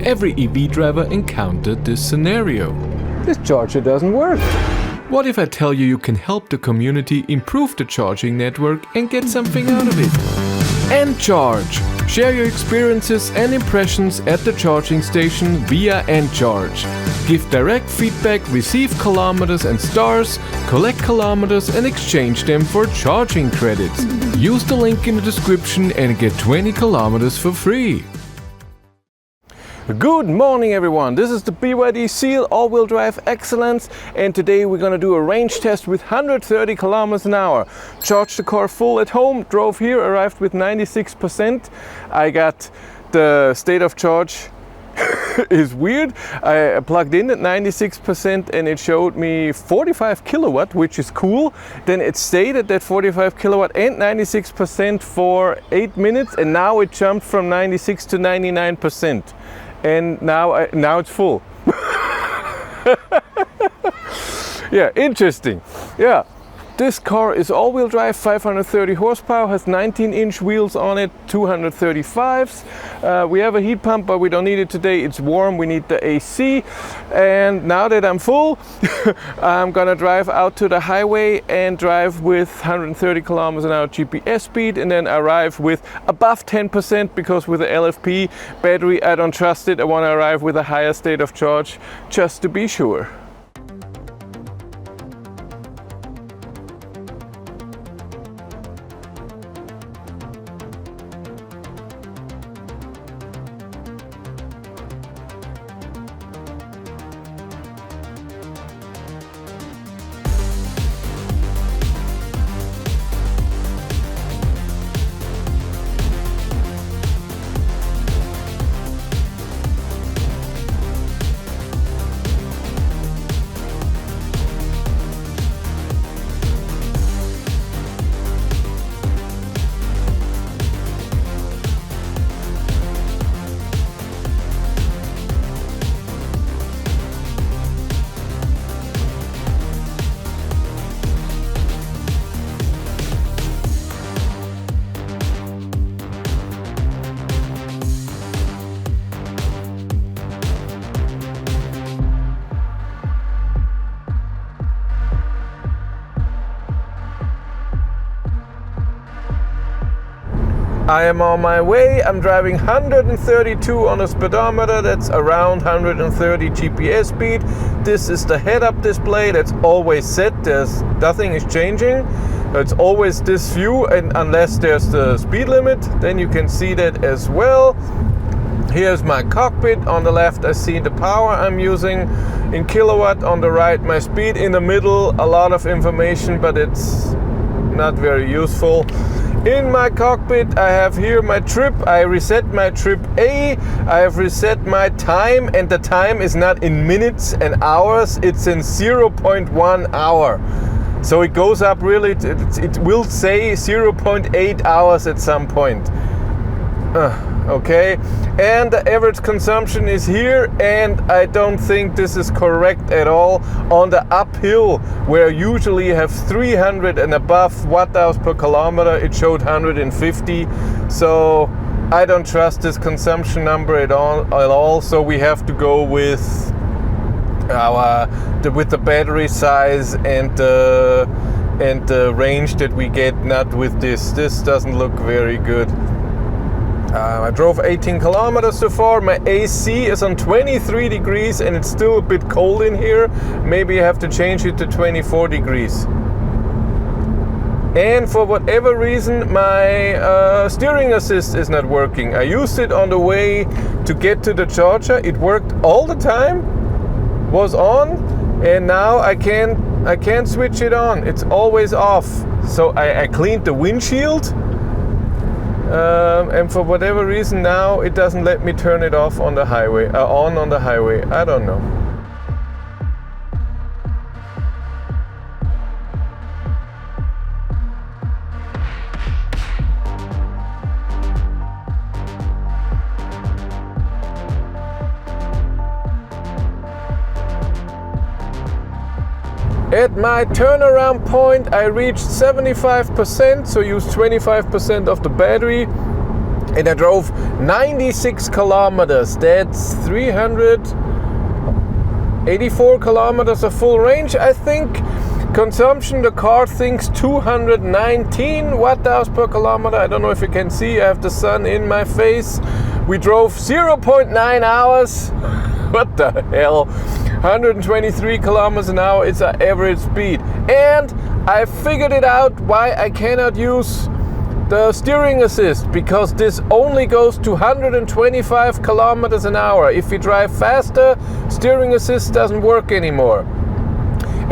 Every EV driver encountered this scenario. This charger doesn't work. What if I tell you can help the community improve the charging network and get something out of it? N-Charge. Share your experiences and impressions at the charging station via N-Charge. Give direct feedback, receive kilometers and stars, collect kilometers and exchange them for charging credits. Use the link in the description and get 20 kilometers for free. Good morning everyone, this is the BYD Seal All-Wheel Drive Excellence, and today we're going to do a range test with 130 kilometers an hour. Charged the car full at home, drove here, arrived with 96%. I got the state of charge is weird. I plugged in at 96% and it showed me 45 kilowatt, which is cool. Then it stayed at that 45 kilowatt and 96% for 8 minutes, and now it jumped from 96 to 99%. And now it's full. Yeah, interesting. Yeah, this car is all-wheel drive, 530 horsepower, has 19-inch wheels on it, 235s. We have a heat pump, but we don't need it today. It's warm, we need the AC. And now that I'm full, I'm gonna drive out to the highway and drive with 130 kilometers an hour GPS speed, and then arrive with above 10% because with the LFP battery, I don't trust it. I want to arrive with a higher state of charge just to be sure. I am on my way. I'm driving 132 on a speedometer. That's around 130 GPS speed. This is the head-up display that's always set. Nothing is changing. It's always this view, and unless there's the speed limit, then you can see that as well. Here's my cockpit. On the left I see the power I'm using in kilowatt. On the right my speed. In the middle a lot of information, but it's not very useful. In my cockpit I have here my trip. I reset my trip A. I have reset my time, and the time is not in minutes and hours, it's in 0.1 hour. So it goes up really, it will say 0.8 hours at some point. Okay, and the average consumption is here, and I don't think this is correct at all. On the uphill, where usually you have 300 and above watt-hours per kilometer, it showed 150. So I don't trust this consumption number at all. So we have to go with with the battery size and the range that we get, not with this. This doesn't look very good. I drove 18 kilometers so far. My AC is on 23 degrees and it's still a bit cold in here. Maybe I have to change it to 24 degrees. And for whatever reason, my steering assist is not working. I used it on the way to get to the charger. It worked all the time, was on, and now I can't switch it on. It's always off. So I cleaned the windshield. And for whatever reason now it doesn't let me turn it off on the highway, on the highway. I don't know. At my turnaround point I reached 75%, so used 25% of the battery, and I drove 96 kilometers. That's 384 kilometers of full range, I think. Consumption, the car thinks 219 watt-hours per kilometer. I don't know if you can see, I have the sun in my face. We drove 0.9 hours. What the hell? 123 kilometers an hour is our average speed. And I figured it out why I cannot use the steering assist, because this only goes to 125 kilometers an hour. If you drive faster, steering assist doesn't work anymore.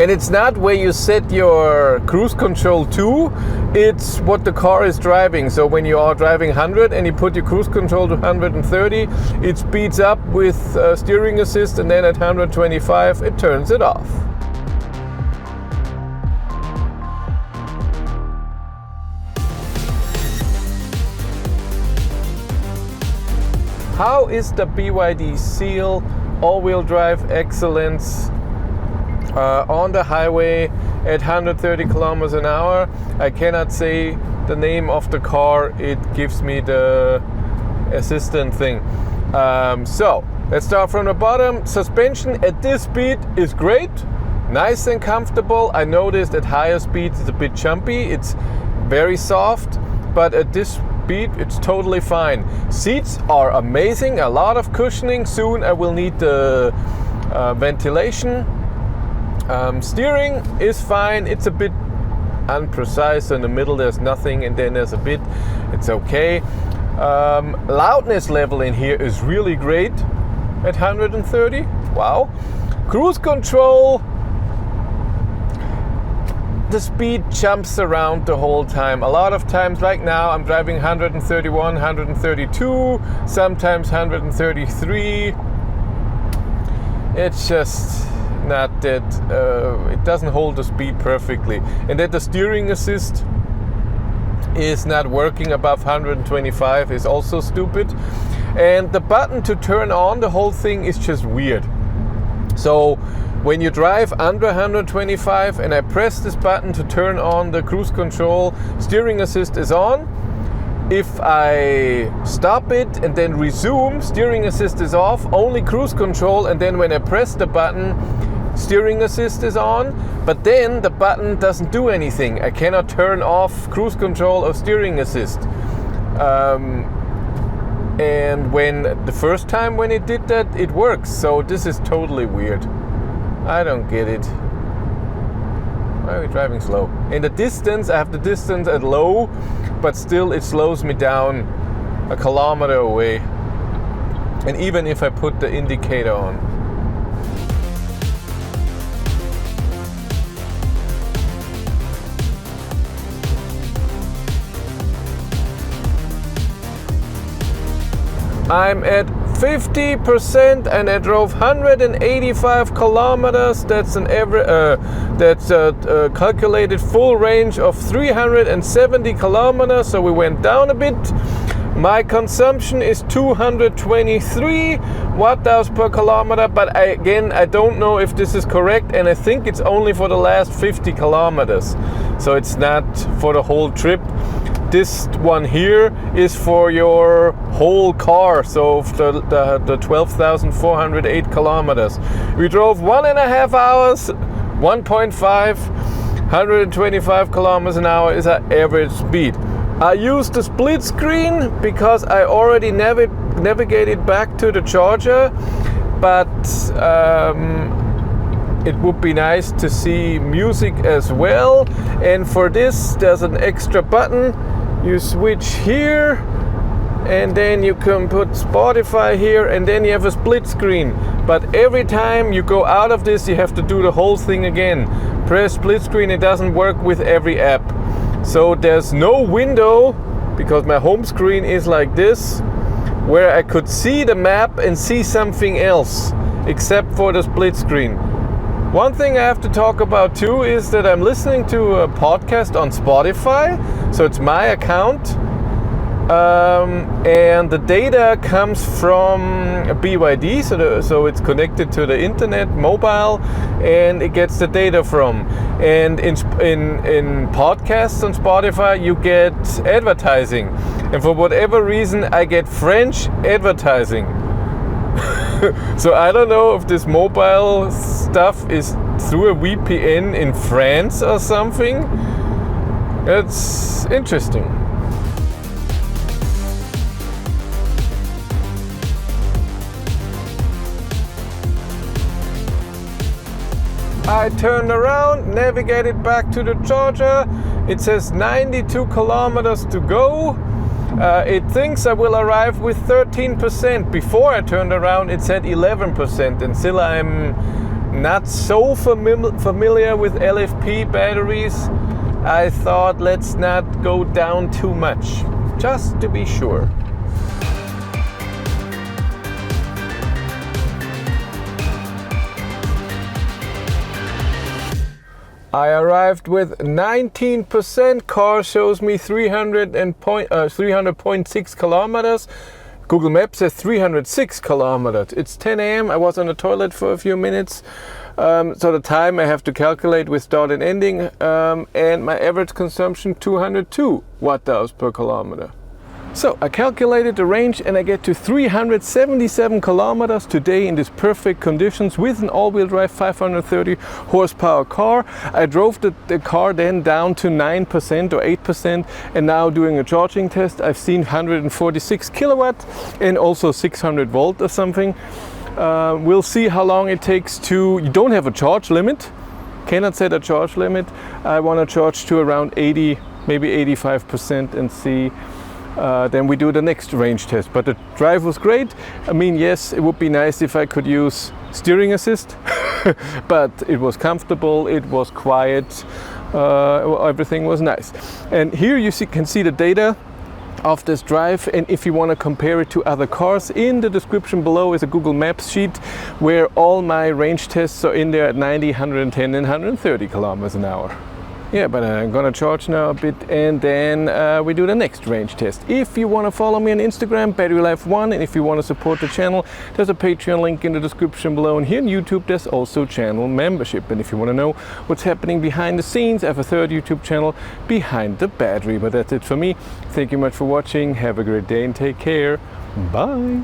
And it's not where you set your cruise control to, it's what the car is driving. So when you are driving 100 and you put your cruise control to 130, it speeds up with steering assist, and then at 125 it turns it off. How is the BYD Seal all-wheel drive Excellence on the highway at 130 kilometers an hour? I cannot say the name of the car, it gives me the assistant thing. So let's start from the bottom. Suspension at this speed is great, nice and comfortable. I noticed at higher speeds it's a bit jumpy, it's very soft, but at this speed it's totally fine. Seats are amazing, a lot of cushioning. Soon I will need the ventilation. Steering is fine, it's a bit unprecise. In the middle there's nothing, and then there's a bit, it's okay. Loudness level in here is really great at 130, wow. Cruise control, the speed jumps around the whole time. A lot of times, like now, I'm driving 131, 132, sometimes 133. It's just not that, it doesn't hold the speed perfectly. And that the steering assist is not working above 125 is also stupid. And the button to turn on the whole thing is just weird. So when you drive under 125 and I press this button to turn on the cruise control, steering assist is on. If I stop it and then resume, steering assist is off, only cruise control, and then when I press the button, steering assist is on, but then the button doesn't do anything. I cannot turn off cruise control or steering assist. And when the first time when it did that, it works. So this is totally weird. I don't get it. Why are we driving slow? In the distance, I have the distance at low, but still it slows me down a kilometer away. And even if I put the indicator on. I'm at 50% and I drove 185 kilometers. That's an calculated full range of 370 kilometers. So we went down a bit. My consumption is 223 watt-hours per kilometer, but I don't know if this is correct, and I think it's only for the last 50 kilometers. So it's not for the whole trip. This one here is for your whole car, so the 12,408 kilometers. We drove 1.5 hours, 1.5, 125 kilometers an hour is our average speed. I used the split screen because I already navigated back to the charger, but it would be nice to see music as well. And for this, there's an extra button. You switch here, and then you can put Spotify here, and then you have a split screen. But every time you go out of this, you have to do the whole thing again. Press split screen, it doesn't work with every app. So there's no window, because my home screen is like this, where I could see the map and see something else, except for the split screen. One thing I have to talk about too is that I'm listening to a podcast on Spotify, so it's my account, and the data comes from BYD, so it's connected to the internet, mobile, and it gets the data from. And in podcasts on Spotify, you get advertising. and for whatever reason I get French advertising. So I don't know if this mobile stuff is through a VPN in France or something. It's interesting. I turned around, navigated back to the charger. It says 92 kilometers to go. It thinks I will arrive with 13%. Before I turned around, it said 11%. And still I'm not so familiar with LFP batteries. I thought let's not go down too much, just to be sure. I arrived with 19%. Car shows me 300.6 kilometers. Google Maps says 306 kilometers. It's 10 a.m. I was on the toilet for a few minutes. So the time I have to calculate with start and ending. And my average consumption 202 watt-hours per kilometer. So I calculated the range and I get to 377 kilometers today in these perfect conditions with an all-wheel drive 530 horsepower car. I drove the car then down to 9% or 8%, and now doing a charging test I've seen 146 kilowatt and also 600 volt or something. We'll see how long it takes to, you don't have a charge limit, cannot set a charge limit. I want to charge to around 80, maybe 85% and see. Then we do the next range test. But the drive was great. I mean, yes, it would be nice if I could use steering assist, but it was comfortable, it was quiet, everything was nice. And here you can see the data of this drive, and if you want to compare it to other cars, in the description below is a Google Maps sheet where all my range tests are in there at 90, 110 and 130 kilometers an hour. Yeah, but I'm gonna charge now a bit and then we do the next range test. If you want to follow me on Instagram, BatteryLife1, and if you want to support the channel, there's a Patreon link in the description below, and here on YouTube there's also channel membership. And if you want to know what's happening behind the scenes, I have a third YouTube channel, Behind the Battery. But that's it for me. Thank you much for watching, have a great day and take care. Bye!